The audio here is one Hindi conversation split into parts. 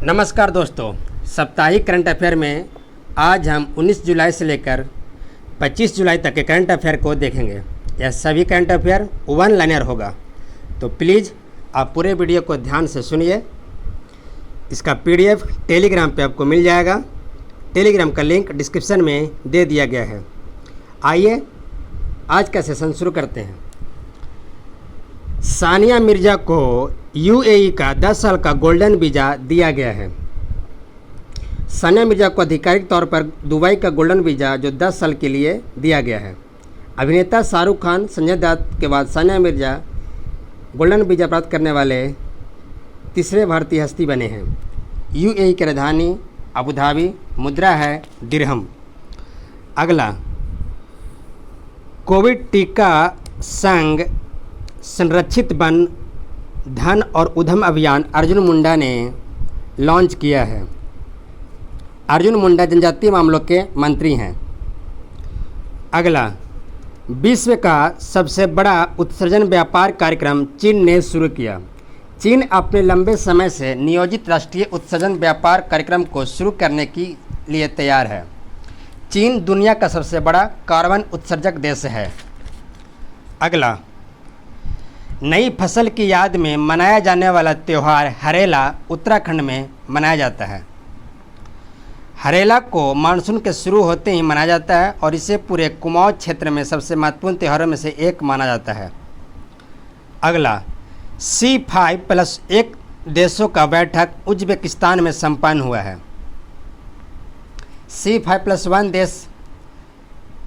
नमस्कार दोस्तों, साप्ताहिक करंट अफेयर में आज हम 19 जुलाई से लेकर 25 जुलाई तक के करंट अफेयर को देखेंगे। यह सभी करंट अफेयर वन लाइनर होगा, तो प्लीज़ आप पूरे वीडियो को ध्यान से सुनिए। इसका पीडीएफ टेलीग्राम पे आपको मिल जाएगा। टेलीग्राम का लिंक डिस्क्रिप्शन में दे दिया गया है। आइए आज का सेशन शुरू करते हैं। सानिया मिर्ज़ा को यूएई का 10 साल का गोल्डन वीज़ा दिया गया है। सानिया मिर्ज़ा को आधिकारिक तौर पर दुबई का गोल्डन वीज़ा जो 10 साल के लिए दिया गया है। अभिनेता शाहरुख खान, संजय दत्त के बाद सानिया मिर्ज़ा गोल्डन वीज़ा प्राप्त करने वाले तीसरे भारतीय हस्ती बने हैं। यूएई की राजधानी अबू धाबी, मुद्रा है दिरहम। अगला, कोविड टीका संघ संरक्षित वन धन और उद्यम अभियान अर्जुन मुंडा ने लॉन्च किया है। अर्जुन मुंडा जनजातीय मामलों के मंत्री हैं। अगला, विश्व का सबसे बड़ा उत्सर्जन व्यापार कार्यक्रम चीन ने शुरू किया। चीन अपने लंबे समय से नियोजित राष्ट्रीय उत्सर्जन व्यापार कार्यक्रम को शुरू करने के लिए तैयार है। चीन दुनिया का सबसे बड़ा कार्बन उत्सर्जक देश है। अगला, नई फसल की याद में मनाया जाने वाला त्यौहार हरेला उत्तराखंड में मनाया जाता है। हरेला को मानसून के शुरू होते ही मनाया जाता है और इसे पूरे कुमाऊं क्षेत्र में सबसे महत्वपूर्ण त्योहारों में से एक माना जाता है। अगला, C5+1 देशों का बैठक उज्बेकिस्तान में संपन्न हुआ है। C5+1 देश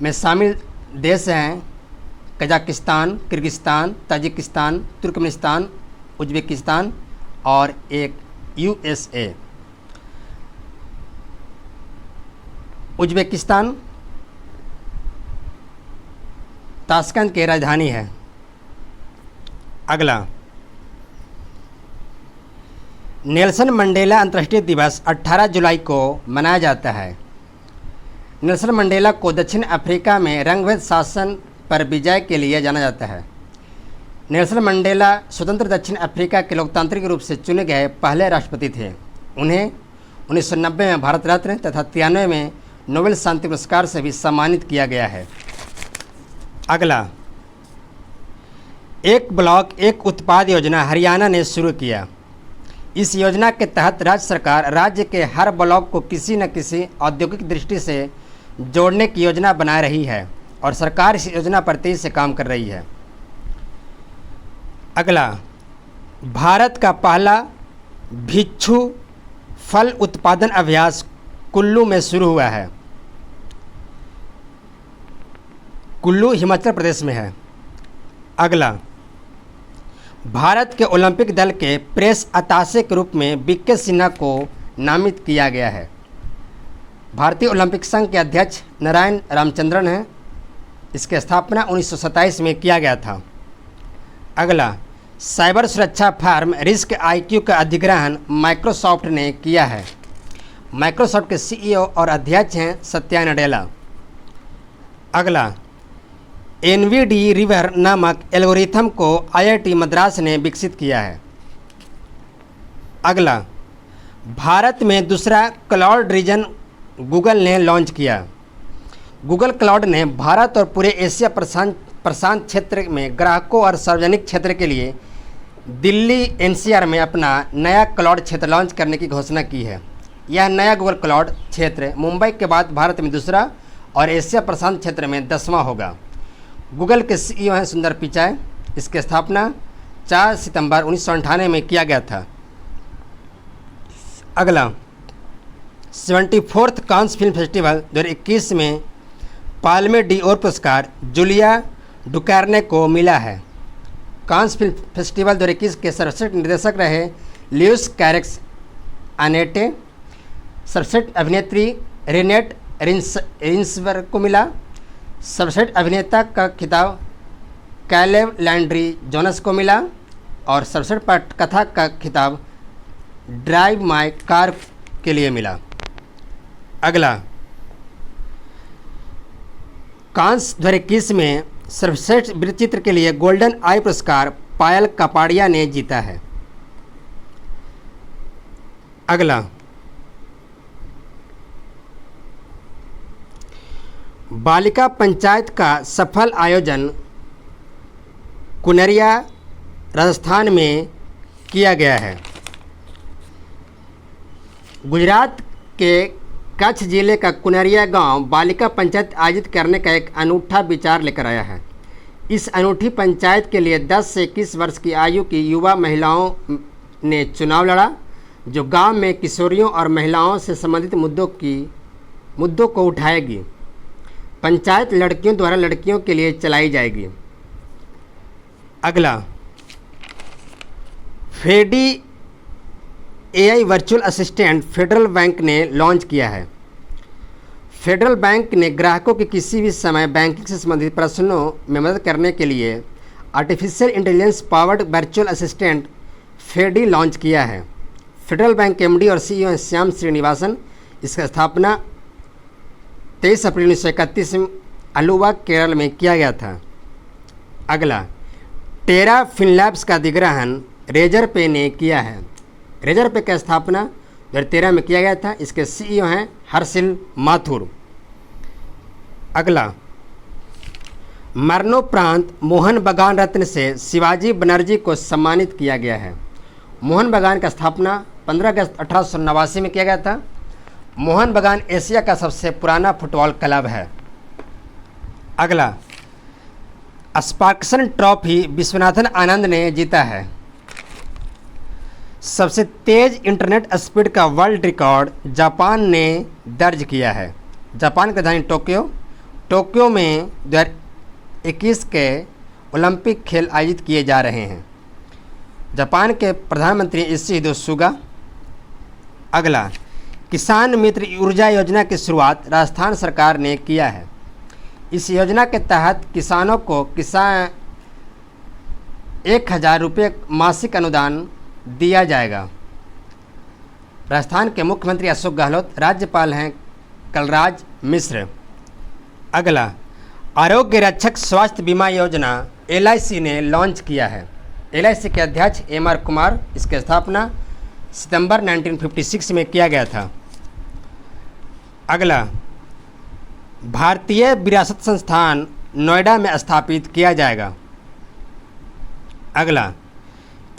में शामिल देश हैं Kazakhstan, Kyrgyzstan, Tajikistan, Turkmenistan, Uzbekistan और एक USA। उज्बेकिस्तान ताशकंद की राजधानी है। अगला, नेल्सन मंडेला अंतर्राष्ट्रीय दिवस 18 जुलाई को मनाया जाता है। नेल्सन मंडेला को दक्षिण अफ्रीका में रंगभेद शासन पर विजय के लिए जाना जाता है। नेल्सन मंडेला स्वतंत्र दक्षिण अफ्रीका के लोकतांत्रिक रूप से चुने गए पहले राष्ट्रपति थे। उन्हें 1990 में भारत रत्न तथा 93 में नोबेल शांति पुरस्कार से भी सम्मानित किया गया है। अगला, एक ब्लॉक एक उत्पाद योजना हरियाणा ने शुरू किया। इस योजना के तहत राज्य सरकार राज्य के हर ब्लॉक को किसी न किसी औद्योगिक दृष्टि से जोड़ने की योजना बना रही है और सरकार इस योजना पर तेजी से काम कर रही है। अगला, भारत का पहला भिक्षु फल उत्पादन अभ्यास कुल्लू में शुरू हुआ है। कुल्लू हिमाचल प्रदेश में है। अगला, भारत के ओलंपिक दल के प्रेस अताशे के रूप में बीके सिन्हा को नामित किया गया है। भारतीय ओलंपिक संघ के अध्यक्ष नारायण रामचंद्रन हैं। इसकी स्थापना 1927 में किया गया था। अगला, साइबर सुरक्षा फर्म रिस्क IQ का अधिग्रहण माइक्रोसॉफ्ट ने किया है। माइक्रोसॉफ्ट के CEO और अध्यक्ष हैं सत्या नडेला। अगला, NVD रिवर नामक एल्गोरिथम को IIT मद्रास ने विकसित किया है। अगला, भारत में दूसरा क्लाउड रीजन गूगल ने लॉन्च किया। गूगल क्लाउड ने भारत और पूरे एशिया प्रशांत क्षेत्र में ग्राहकों और सार्वजनिक क्षेत्र के लिए दिल्ली NCR में अपना नया क्लाउड क्षेत्र लॉन्च करने की घोषणा की है। यह नया गूगल क्लाउड क्षेत्र मुंबई के बाद भारत में दूसरा और एशिया प्रशांत क्षेत्र में 10वां होगा। गूगल के CEO हैं सुंदर पिचाई। इसकी स्थापना 4 सितंबर 1998 में किया गया था। अगला, 74th कांस फिल्म फेस्टिवल 2021 में पाल्मे डिओर पुरस्कार जूलिया डुकार्ने को मिला है। कांस फिल्म फेस्टिवल 2021 के सर्वश्रेष्ठ निर्देशक रहे ल्यूस कैरेक्स आनेटे। सर्वश्रेष्ठ अभिनेत्री रेनेट रिंसवर को मिला। सर्वश्रेष्ठ अभिनेता का खिताब कैलेव लैंड्री जोनस को मिला और सर्वश्रेष्ठ पटकथा का खिताब ड्राइव माय कार के लिए मिला। अगला, कांस 2021 में सर्वश्रेष्ठ वृत्तचित्र के लिए गोल्डन आई पुरस्कार पायल कपाड़िया ने जीता है। अगला, बालिका पंचायत का सफल आयोजन कुनरिया राजस्थान में किया गया है। गुजरात के कच्छ जिले का कुनरिया गांव बालिका पंचायत आयोजित करने का एक अनूठा विचार लेकर आया है। इस अनूठी पंचायत के लिए 10 से 21 वर्ष की आयु की युवा महिलाओं ने चुनाव लड़ा, जो गांव में किशोरियों और महिलाओं से संबंधित मुद्दों को उठाएगी। पंचायत लड़कियों द्वारा लड़कियों के लिए चलाई जाएगी। अगला, फेडी AI virtual assistant federal bank ने लॉन्च किया है। फेडरल बैंक ने ग्राहकों के किसी भी समय बैंकिंग से संबंधित प्रश्नों में मदद करने के लिए artificial intelligence powered virtual assistant फेडी लॉन्च किया है। फेडरल बैंक के एमडी और सीईओ श्याम श्रीनिवासन। इसका स्थापना 23 अप्रैल 1931 में अलुवा, केरल में किया गया था। अगला, टेरा फिनलैब्स का अधिग्रहण रेजर पे ने किया है। रेजर पे की स्थापना 2013 में किया गया था। इसके सीईओ हैं हर्षिल माथुर। अगला, मरणोपरांत मोहन बगान रत्न से शिवाजी बनर्जी को सम्मानित किया गया है। मोहन बगान का स्थापना 15 अगस्त 1889 में किया गया था। मोहन बगान एशिया का सबसे पुराना फुटबॉल क्लब है। अगला, स्पार्क्सन ट्रॉफी विश्वनाथन आनंद ने जीता है। सबसे तेज इंटरनेट स्पीड का वर्ल्ड रिकॉर्ड जापान ने दर्ज किया है। जापान की राजधानी टोक्यो में 2021 के ओलंपिक खेल आयोजित किए जा रहे हैं। जापान के प्रधानमंत्री योशिहिदे सुगा। अगला, किसान मित्र ऊर्जा योजना की शुरुआत राजस्थान सरकार ने किया है। इस योजना के तहत किसानों को 1000 रुपये मासिक अनुदान दिया जाएगा। राजस्थान के मुख्यमंत्री अशोक गहलोत, राज्यपाल हैं कलराज मिश्र। अगला, आरोग्य रक्षक स्वास्थ्य बीमा योजना एलआईसी ने लॉन्च किया है। एलआईसी के अध्यक्ष एमआर कुमार। इसकी स्थापना सितंबर 1956 में किया गया था। अगला, भारतीय विरासत संस्थान नोएडा में स्थापित किया जाएगा। अगला,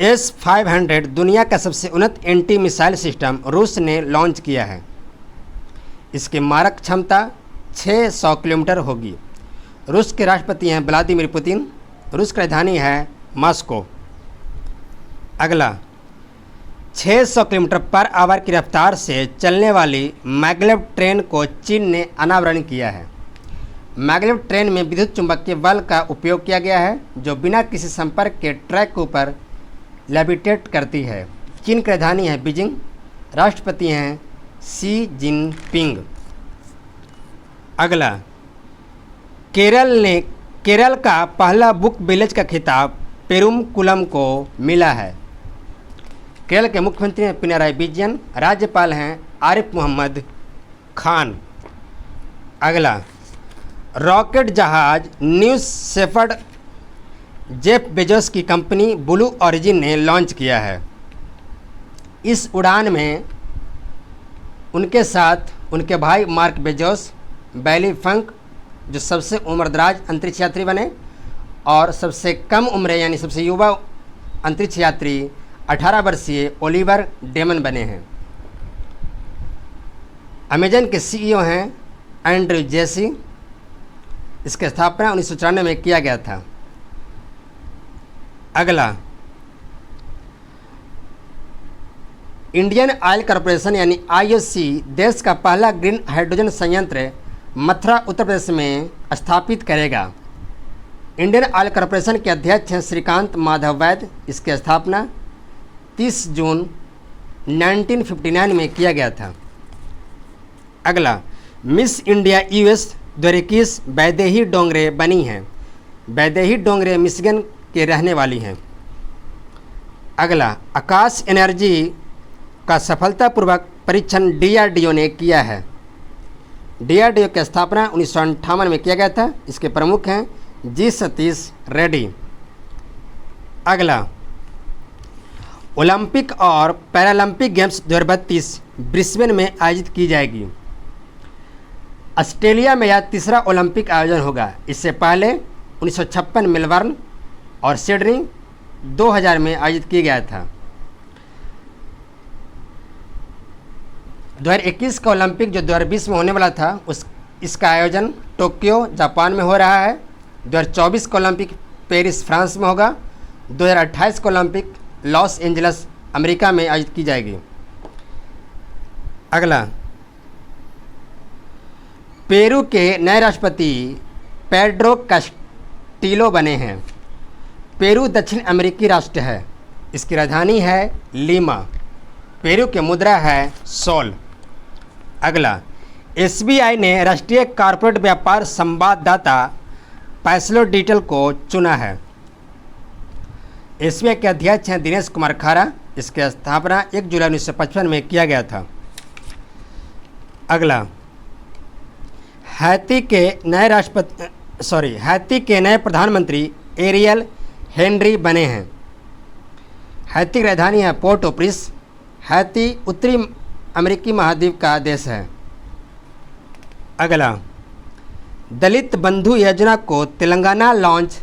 S-500 दुनिया का सबसे उन्नत एंटी मिसाइल सिस्टम रूस ने लॉन्च किया है। इसकी मारक क्षमता 600 किलोमीटर होगी। रूस के राष्ट्रपति हैं व्लादिमीर पुतिन। रूस की राजधानी है मॉस्को। अगला, 600 किलोमीटर पर आवर की रफ्तार से चलने वाली मैग्लेव ट्रेन को चीन ने अनावरण किया है। मैग्लेव ट्रेन में विद्युत चुंबकीय बल का उपयोग किया गया है, जो बिना किसी संपर्क के ट्रैक के ऊपर लेविटेट करती है। चीन की राजधानी है बीजिंग। राष्ट्रपति हैं शी जिनपिंग। अगला, केरल का पहला बुक विलेज का खिताब पेरुमकुलम को मिला है। केरल के मुख्यमंत्री हैं पिनाराई विजयन। राज्यपाल हैं आरिफ मोहम्मद खान। अगला, रॉकेट जहाज न्यू शेफर्ड जेफ बेजोस की कंपनी ब्लू ओरिजिन ने लॉन्च किया है। इस उड़ान में उनके साथ उनके भाई मार्क बेजोस, बैली फंक जो सबसे उम्रदराज अंतरिक्ष यात्री बने, और सबसे कम उम्र यानी सबसे युवा अंतरिक्ष यात्री 18 वर्षीय ओलिवर डेमन बने हैं। अमेजन के सीईओ हैं एंड्रयू जेसी। इसकी स्थापना 1994 में किया गया था। अगला, इंडियन ऑयल कॉरपोरेशन यानी आईओसी देश का पहला ग्रीन हाइड्रोजन संयंत्र मथुरा उत्तर प्रदेश में स्थापित करेगा। इंडियन ऑयल कॉरपोरेशन के अध्यक्ष हैं श्रीकांत माधव वैद्य। इसकी स्थापना 30 जून 1959 में किया गया था। अगला, miss India US 2021 Vaidehi Dongre बनी हैं। वैदेही डोंगरे मिशिगन के रहने वाली हैं। अगला, आकाश एनर्जी का सफलतापूर्वक परीक्षण डीआरडीओ ने किया है। डीआरडीओ की स्थापना 1958 में किया गया था। इसके प्रमुख हैं जी सतीश रेड्डी। अगला, ओलंपिक और पैरालंपिक गेम्स 2032 ब्रिस्बेन में आयोजित की जाएगी। ऑस्ट्रेलिया में यह तीसरा ओलंपिक आयोजन होगा। इससे पहले 1956 मेलबर्न और सिडनी 2000 में आयोजित किया गया था। 2021 का ओलंपिक जो 2020 में होने वाला था इसका आयोजन टोक्यो जापान में हो रहा है। 2024 का ओलंपिक पेरिस फ्रांस में होगा। 2028 का ओलंपिक लॉस एंजल्स अमेरिका में आयोजित की जाएगी। अगला, पेरू के नए राष्ट्रपति पेड्रो कास्टिलो बने हैं। पेरू दक्षिण अमेरिकी राष्ट्र है। इसकी राजधानी है लीमा। पेरू की मुद्रा है सोल। अगला, एसबीआई ने राष्ट्रीय कॉर्पोरेट व्यापार संवाददाता पैसलो डिजिटल को चुना है। एसबीआई के अध्यक्ष हैं दिनेश कुमार खारा। इसकी स्थापना 1 जुलाई 1955 में किया गया था। अगला, हैती के नए प्रधानमंत्री एरियल हेनरी बने हैं। हैती की राजधानी है पोर्ट ओ प्रिंस। हैती उत्तरी अमेरिकी महाद्वीप का देश है। अगला, दलित बंधु योजना को तेलंगाना लॉन्च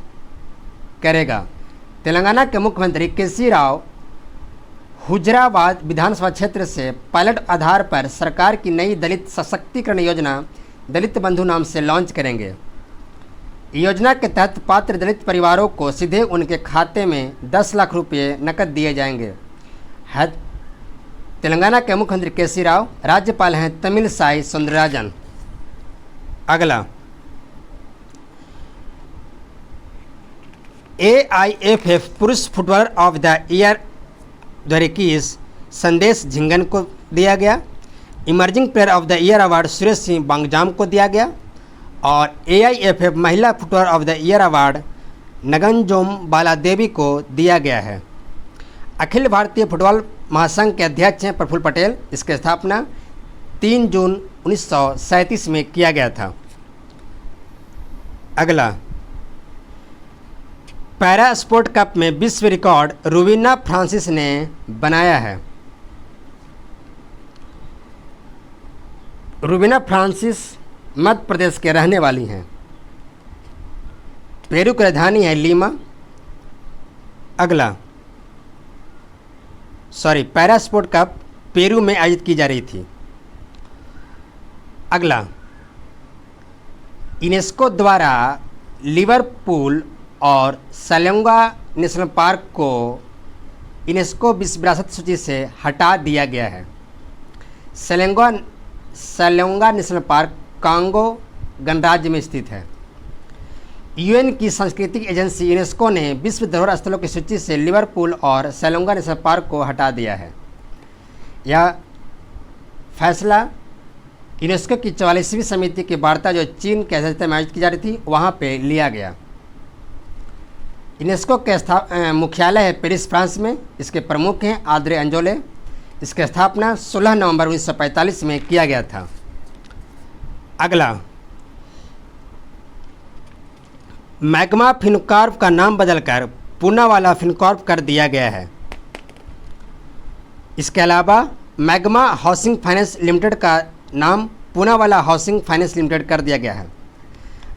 करेगा। तेलंगाना के मुख्यमंत्री केसी राव हुजराबाद विधानसभा क्षेत्र से पायलट आधार पर सरकार की नई दलित सशक्तिकरण योजना दलित बंधु नाम से लॉन्च करेंगे। योजना के तहत पात्र दलित परिवारों को सीधे उनके खाते में 10 लाख रुपये नकद दिए जाएंगे। तेलंगाना के मुख्यमंत्री केसी राव, राज्यपाल हैं तमिलसाई सुंदरराजन। अगला, AIFF पुरुष फुटबॉलर ऑफ द ईयर 2021 संदेश झिंगन को दिया गया। Emerging player of the year award Suresh Singh Wangjam को दिया गया। और AIFF महिला footballer of the year award Ngangom Bala Devi को दिया गया है। अखिल भारतीय फुटबॉल महासंघ के अध्यक्ष हैं प्रफुल्ल पटेल। इसकी स्थापना 3 जून 1937 में किया गया था। अगला, पैरा स्पोर्ट कप में विश्व रिकॉर्ड रूबीना फ्रांसिस ने बनाया है। रूबीना फ्रांसिस मध्य प्रदेश के रहने वाली हैं। पेरू की राजधानी है लीमा। अगला, पैरा स्पोर्ट कप पेरू में आयोजित की जा रही थी। अगला, यूनेस्को द्वारा लिवरपूल और सलोंगा नेशनल पार्क को यूनेस्को विश्व विरासत सूची से हटा दिया गया है। सलोंगा नेशनल पार्क कांगो गणराज्य में स्थित है। यूएन की सांस्कृतिक एजेंसी यूनेस्को ने विश्व धरोहर स्थलों की सूची से लिवरपूल और सलोंगा नेशनल पार्क को हटा दिया है। यह फैसला यूनेस्को की 44वीं समिति की वार्ता जो चीन के अध्यक्षता में आयोजित की जा रही थी वहाँ पे लिया गया। यूनेस्को के मुख्यालय है पेरिस फ्रांस में। इसके प्रमुख हैं आद्रे अंजोले। इसकी स्थापना 16 नवंबर 1945 में किया गया था। अगला, मैग्मा फिनकॉर्प का नाम बदलकर पूनावाला फिनकॉर्प कर दिया गया है। इसके अलावा मैग्मा हाउसिंग फाइनेंस लिमिटेड का नाम पूनावाला हाउसिंग फाइनेंस लिमिटेड कर दिया गया है।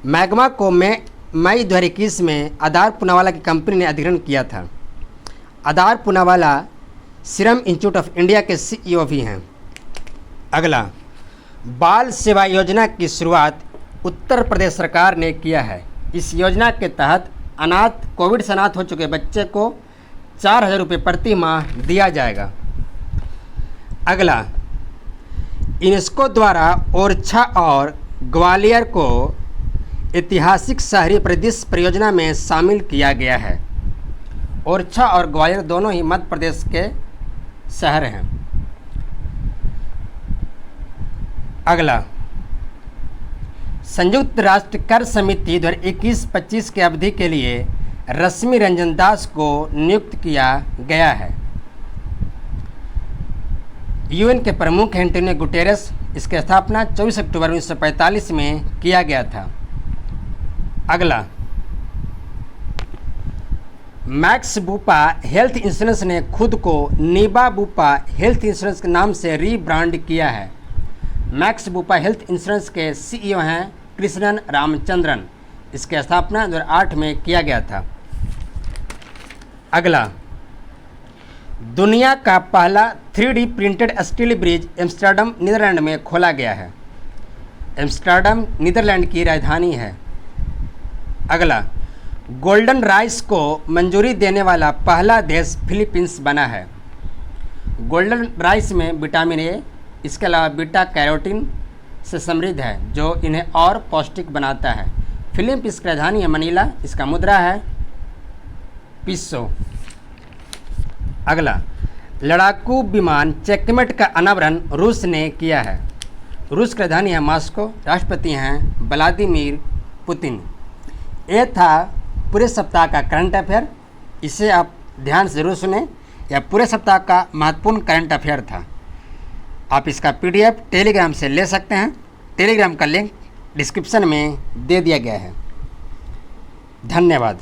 मैग्मा को मई 2021 में आधार पूनावाला की कंपनी ने अधिग्रहण किया था। Adar Poonawalla Serum Institute of India के CEO भी हैं। अगला, बाल सेवा योजना की शुरुआत उत्तर प्रदेश सरकार ने किया है। इस योजना के तहत कोविड से अनाथ हो चुके बच्चे को 4,000 रुपये प्रति माह दिया जाएगा। अगला, यूनेस्को द्वारा ओरछा और ग्वालियर को ऐतिहासिक शहरी परिदृश्य परियोजना में शामिल किया गया है। ओरछा और ग्वालियर दोनों ही मध्य प्रदेश के शहर हैं। अगला, संयुक्त राष्ट्र कर समिति 2021-25 की अवधि के लिए रश्मि रंजन दास को नियुक्त किया गया है। यूएन के प्रमुख एंटोनियो गुटेरेस। इसकी स्थापना 24 अक्टूबर 1945 में किया गया था। अगला, मैक्स बूपा हेल्थ इंश्योरेंस ने खुद को नीबा बूपा हेल्थ इंश्योरेंस के नाम से रीब्रांड किया है। मैक्स बूपा हेल्थ इंश्योरेंस के सीईओ हैं कृष्णन रामचंद्रन। इसकी स्थापना 2008 में किया गया था। अगला, दुनिया का पहला 3D printed steel bridge Amsterdam Netherland में खोला गया है। एम्स्टर्डम नीदरलैंड की राजधानी है। अगला, गोल्डन राइस को मंजूरी देने वाला पहला देश फिलीपींस बना है। गोल्डन राइस में विटामिन ए, इसके अलावा बीटा कैरोटीन से समृद्ध है जो इन्हें और पौष्टिक बनाता है। फिलीपींस की राजधानी है मनीला। इसका मुद्रा है पिसो। अगला, लड़ाकू विमान चेकमेट का अनावरण रूस ने किया है। रूस की राजधानी है मॉस्को। राष्ट्रपति हैं व्लादिमीर पुतिन। ये था पूरे सप्ताह का करंट अफेयर। इसे आप ध्यान से जरूर सुने। यह पूरे सप्ताह का महत्वपूर्ण करंट अफेयर था। आप इसका PDF टेलीग्राम से ले सकते हैं। टेलीग्राम का लिंक डिस्क्रिप्शन में दे दिया गया है। धन्यवाद।